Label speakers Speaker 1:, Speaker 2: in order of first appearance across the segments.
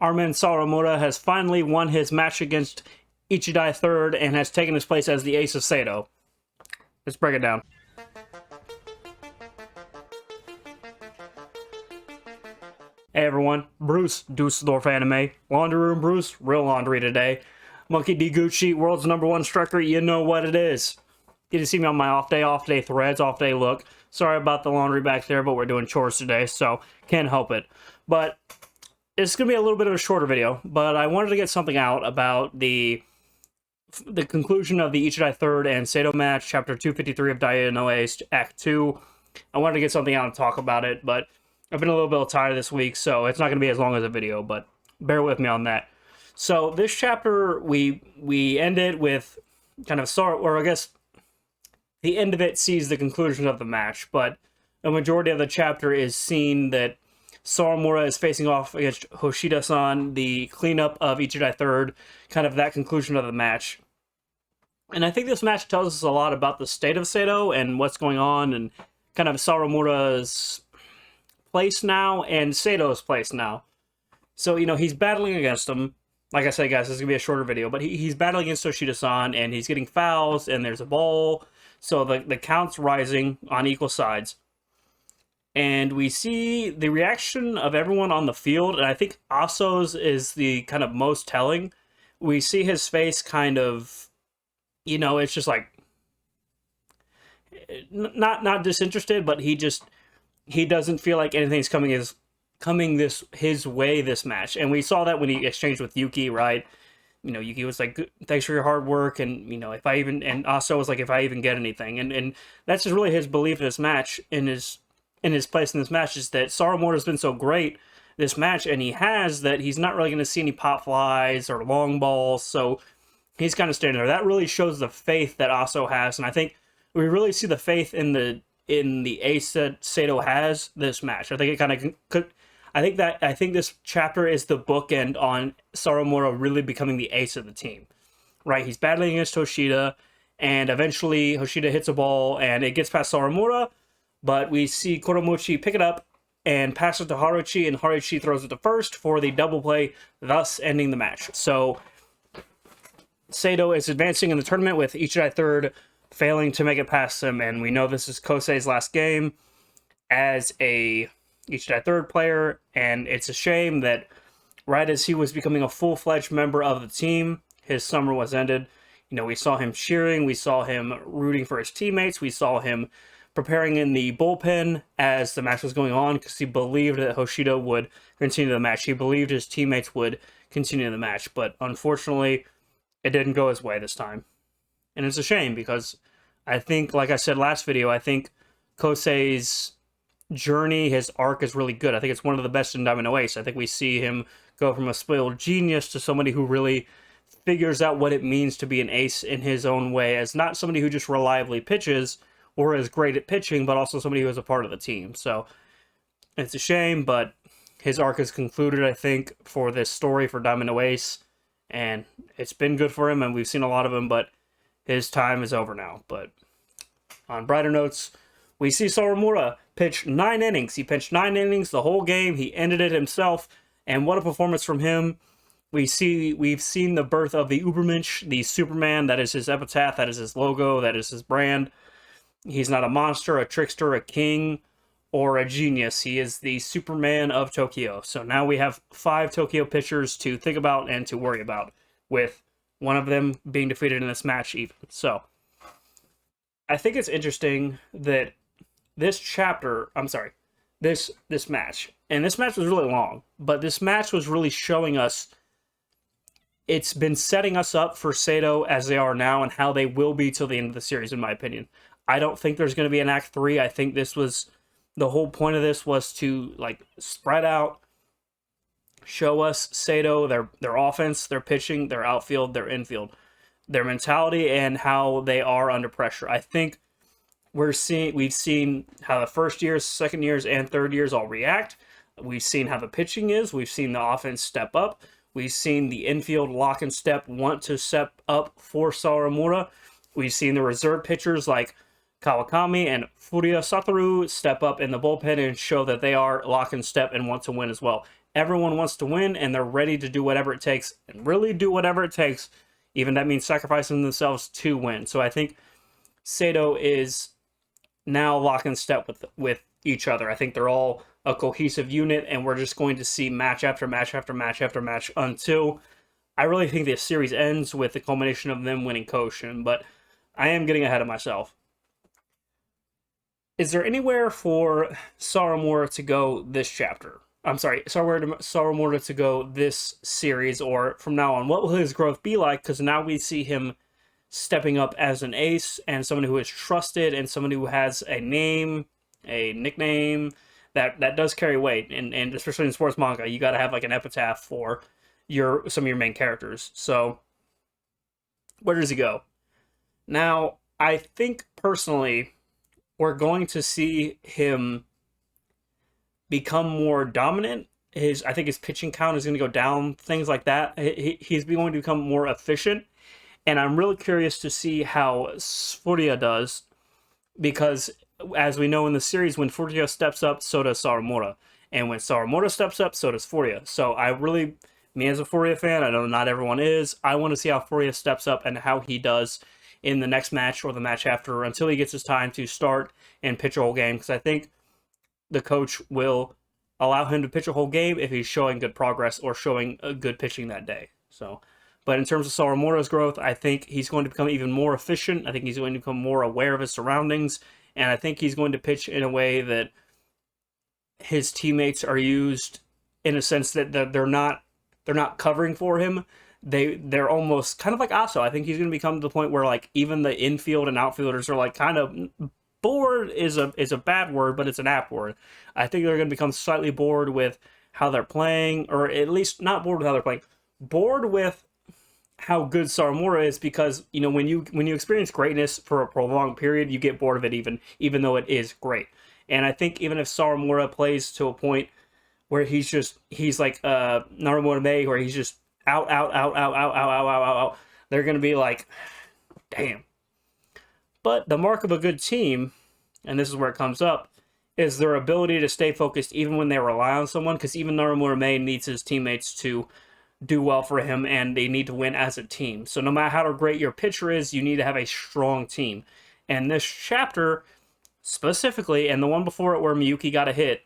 Speaker 1: Our man Sawamura has finally won his match against Ichidai III and has taken his place as the Ace of Seidou. Let's break it down. Hey everyone, Bruce, Dusseldorf Anime. Laundry Room Bruce, real laundry today. Monkey D. Gucci, world's #1 striker, you know what it is. Get to see me on my off day threads, off day look. Sorry about the laundry back there, but we're doing chores today, so can't help it. But it's going to be a little bit of a shorter video, but I wanted to get something out about the conclusion of the Ichidai III and Seidou match, chapter 253 of Daiya no Ace, Act 2. I wanted to get something out and talk about it, but I've been a little bit tired this week, so it's not going to be as long as a video, but bear with me on that. So this chapter, we end it with kind of or I guess the end of it sees the conclusion of the match, but a majority of the chapter is seen that Sawamura is facing off against Hoshida-san, the cleanup of Ichidai III, kind of that conclusion of the match. And I think this match tells us a lot about the state of Seidou and what's going on, and kind of Sawamura's place now and Seidou's place now. So, you know, he's battling against him. Like I said, guys, this is going to be a shorter video, but he's battling against Hoshida-san, and he's getting fouls, and there's a ball. So the count's rising on equal sides. And we see the reaction of everyone on the field, and I think Aso's is the kind of most telling. We see his face kind of, you know, it's just like, not disinterested, but he doesn't feel like anything's coming his way this match. And we saw that when he exchanged with Yuki, right? You know, Yuki was like, thanks for your hard work, and, you know, and Aso was like, if I even get anything. And that's just really his belief in this match, in his place in this match, is that Sawamura's been so great this match, and he's not really going to see any pop flies or long balls, so he's kind of standing there. That really shows the faith that Aso has, and I think we really see the faith in the ace that Seidou has this match. I think it kind of could. I think this chapter is the bookend on Sawamura really becoming the ace of the team, right? He's battling against Hoshida, and eventually Hoshida hits a ball, and it gets past Sawamura, but we see Koromochi pick it up and pass it to Haruchi, and Haruchi throws it to first for the double play, thus ending the match. So Seidou is advancing in the tournament with Ichidai III failing to make it past him, and we know this is Kosei's last game as a Ichidai III player, and it's a shame that right as he was becoming a full-fledged member of the team, his summer was ended. You know, we saw him cheering, we saw him rooting for his teammates, we saw him preparing in the bullpen as the match was going on because he believed that Hoshida would continue the match. He believed his teammates would continue the match, but unfortunately, it didn't go his way this time. And it's a shame because I think, like I said last video, I think Kosei's journey, his arc is really good. I think it's one of the best in Diamond no Ace. I think we see him go from a spoiled genius to somebody who really figures out what it means to be an ace in his own way, as not somebody who just reliably pitches or is great at pitching, but also somebody who is a part of the team. So it's a shame, but his arc is concluded, I think, for this story for Diamond no Ace, and it's been good for him, and we've seen a lot of him, but his time is over now. But on brighter notes, we see Sawamura pitch 9 innings. He pitched 9 innings the whole game. He ended it himself, and what a performance from him. We've seen the birth of the Ubermensch, the Superman. That is his epitaph, that is his logo, that is his brand. He's not a monster, a trickster, a king, or a genius. He is the Superman of Tokyo. So now we have 5 Tokyo pitchers to think about and to worry about, with one of them being defeated in this match even. So I think it's interesting that this match, and this match was really long, but this match was really showing us, it's been setting us up for Seidou as they are now and how they will be till the end of the series, in my opinion. I don't think there's going to be an Act 3. I think this was, the whole point of this was to, like, spread out, show us Seidou, their offense, their pitching, their outfield, their infield, their mentality, and how they are under pressure. I think we've seen how the first years, second years, and third years all react. We've seen how the pitching is. We've seen the offense step up. We've seen the infield lock and step want to step up for Sawamura. We've seen the reserve pitchers like Kawakami and Fourier Satoru step up in the bullpen and show that they are lock and step and want to win as well. everyone wants to win and they're ready to do whatever it takes and really do whatever it takes, even that means sacrificing themselves to win. So I think Seidou is now lock in step with each other. I think they're all a cohesive unit, and we're just going to see match after match after match after match until I really think this series ends with the culmination of them winning Koshin. But I am getting ahead of myself. Is there anywhere for Sawamura to go this chapter? I'm sorry, Sawamura to go this series, or from now on, what will his growth be like? Because now we see him stepping up as an ace and someone who is trusted and someone who has a name, a nickname that does carry weight. And especially in sports manga, you got to have like an epitaph for some of your main characters. So where does he go? Now, I think personally, we're going to see him become more dominant. I think his pitching count is going to go down, things like that. He's going to become more efficient. And I'm really curious to see how Fourier does, because as we know in the series, when Fourier steps up, so does Sawamura. And when Sawamura steps up, so does Fourier. So me as a Fourier fan, I know not everyone is, I want to see how Fourier steps up and how he does in the next match or the match after, until he gets his time to start and pitch a whole game. Because I think the coach will allow him to pitch a whole game if he's showing good progress or showing a good pitching that day. But in terms of Sawamura's growth, I think he's going to become even more efficient. I think he's going to become more aware of his surroundings. And I think he's going to pitch in a way that his teammates are used in a sense that they're not covering for him. They're almost kind of like Aso. I think he's going to become to the point where like even the infield and outfielders are like kind of bored is a bad word, but it's an apt word. I think they're going to become slightly bored with how they're playing, or at least not bored with how they're playing, bored with how good Sawamura is, because when you experience greatness for a prolonged period, you get bored of it even though it is great. And I think even if Sawamura plays to a point where he's like Narumoto May, where he's just out, they're gonna be like, damn. But the mark of a good team, and this is where it comes up, is their ability to stay focused even when they rely on someone, because even Narumoto May needs his teammates to do well for him, and they need to win as a team. So no matter how great your pitcher is, you need to have a strong team. And this chapter, specifically, and the one before it where Miyuki got a hit,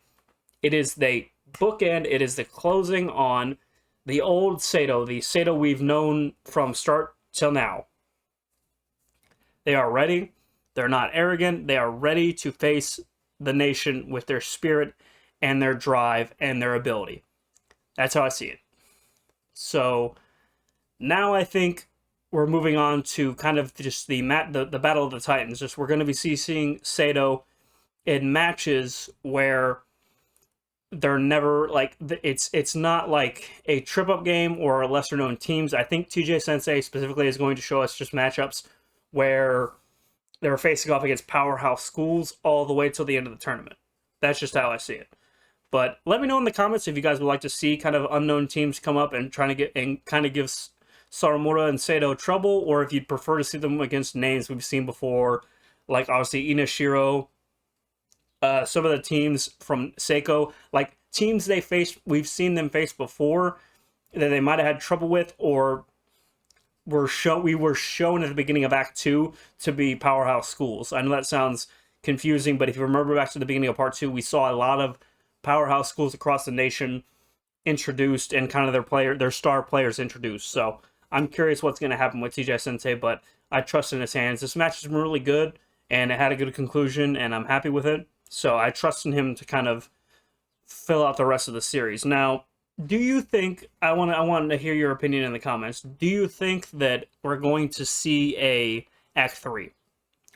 Speaker 1: it is the bookend, it is the closing on the old Seidou, the Seidou we've known from start till now. They are ready. They're not arrogant. They are ready to face the nation with their spirit and their drive and their ability. That's how I see it. So now I think we're moving on to kind of just the Battle of the Titans. Just we're going to be seeing Seidou in matches where they're never like it's not like a trip up game or lesser known teams. I think TJ Sensei specifically is going to show us just matchups where they're facing off against powerhouse schools all the way till the end of the tournament. That's just how I see it. But let me know in the comments if you guys would like to see kind of unknown teams come up and trying to get and kind of give Sawamura and Seidou trouble, or if you'd prefer to see them against names we've seen before, like obviously Inashiro, some of the teams from Seiko, like teams we've seen them face before that they might have had trouble with, or we were shown at the beginning of Act 2 to be powerhouse schools. I know that sounds confusing, but if you remember back to the beginning of Part 2, we saw a lot of powerhouse schools across the nation introduced and kind of their star players introduced. So I'm curious what's going to happen with TJ Sensei, but I trust in his hands. This match has been really good, and it had a good conclusion, and I'm happy with it. So I trust in him to kind of fill out the rest of the series. Now, do you think, I want to hear your opinion in the comments, do you think that we're going to see a Act 3?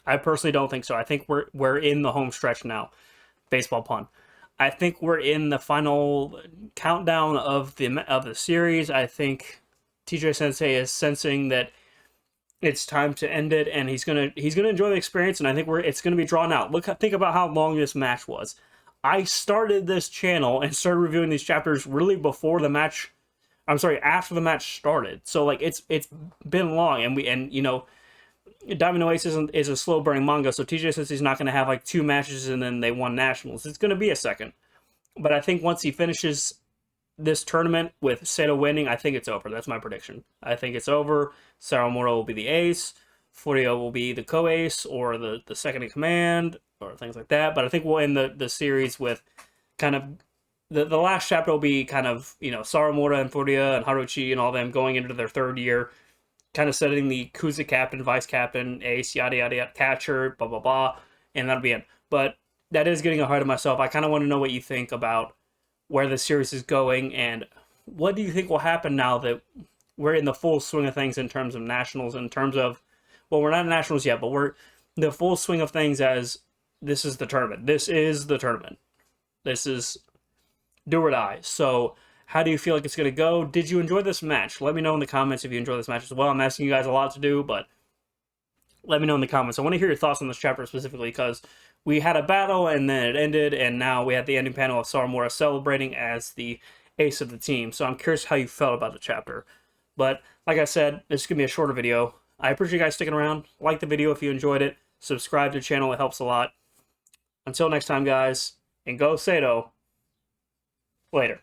Speaker 1: I personally don't think so. I think we're in the home stretch now. Baseball pun. I think we're in the final countdown of the series. I think TJ Sensei is sensing that it's time to end it, and he's gonna enjoy the experience. And I think it's gonna be drawn out. Think about how long this match was. I started this channel and started reviewing these chapters really before the match. I'm sorry, after the match started. So like it's been long, and Diamond No Ace is a slow burning manga, so TJ says he's not going to have like 2 matches and then they won nationals. It's going to be a second. But I think once he finishes this tournament with Seidou winning, I think it's over. That's my prediction. I think it's over. Sawamura will be the ace. Fourier will be the co-ace or the second in command or things like that. But I think we'll end the series with kind of the last chapter will be kind of, you know, Sawamura and Fourier and Haruchi and all them going into their third year, kind of setting the Kuza captain, vice captain, ace, yada, yada, yada, catcher, blah, blah, blah. And that'll be it. But that is getting ahead of myself. I kind of want to know what you think about where the series is going, and what do you think will happen now that we're in the full swing of things in terms of nationals, in terms of, well, we're not nationals yet, but we're in the full swing of things as this is the tournament. This is the tournament. This is do or die. So how do you feel like it's going to go? Did you enjoy this match? Let me know in the comments if you enjoyed this match as well. I'm asking you guys a lot to do, but let me know in the comments. I want to hear your thoughts on this chapter specifically, because we had a battle and then it ended, and now we had the ending panel of Sawamura celebrating as the ace of the team. So I'm curious how you felt about the chapter. But like I said, this is going to be a shorter video. I appreciate you guys sticking around. Like the video if you enjoyed it. Subscribe to the channel. It helps a lot. Until next time, guys, and go Seidou. Later.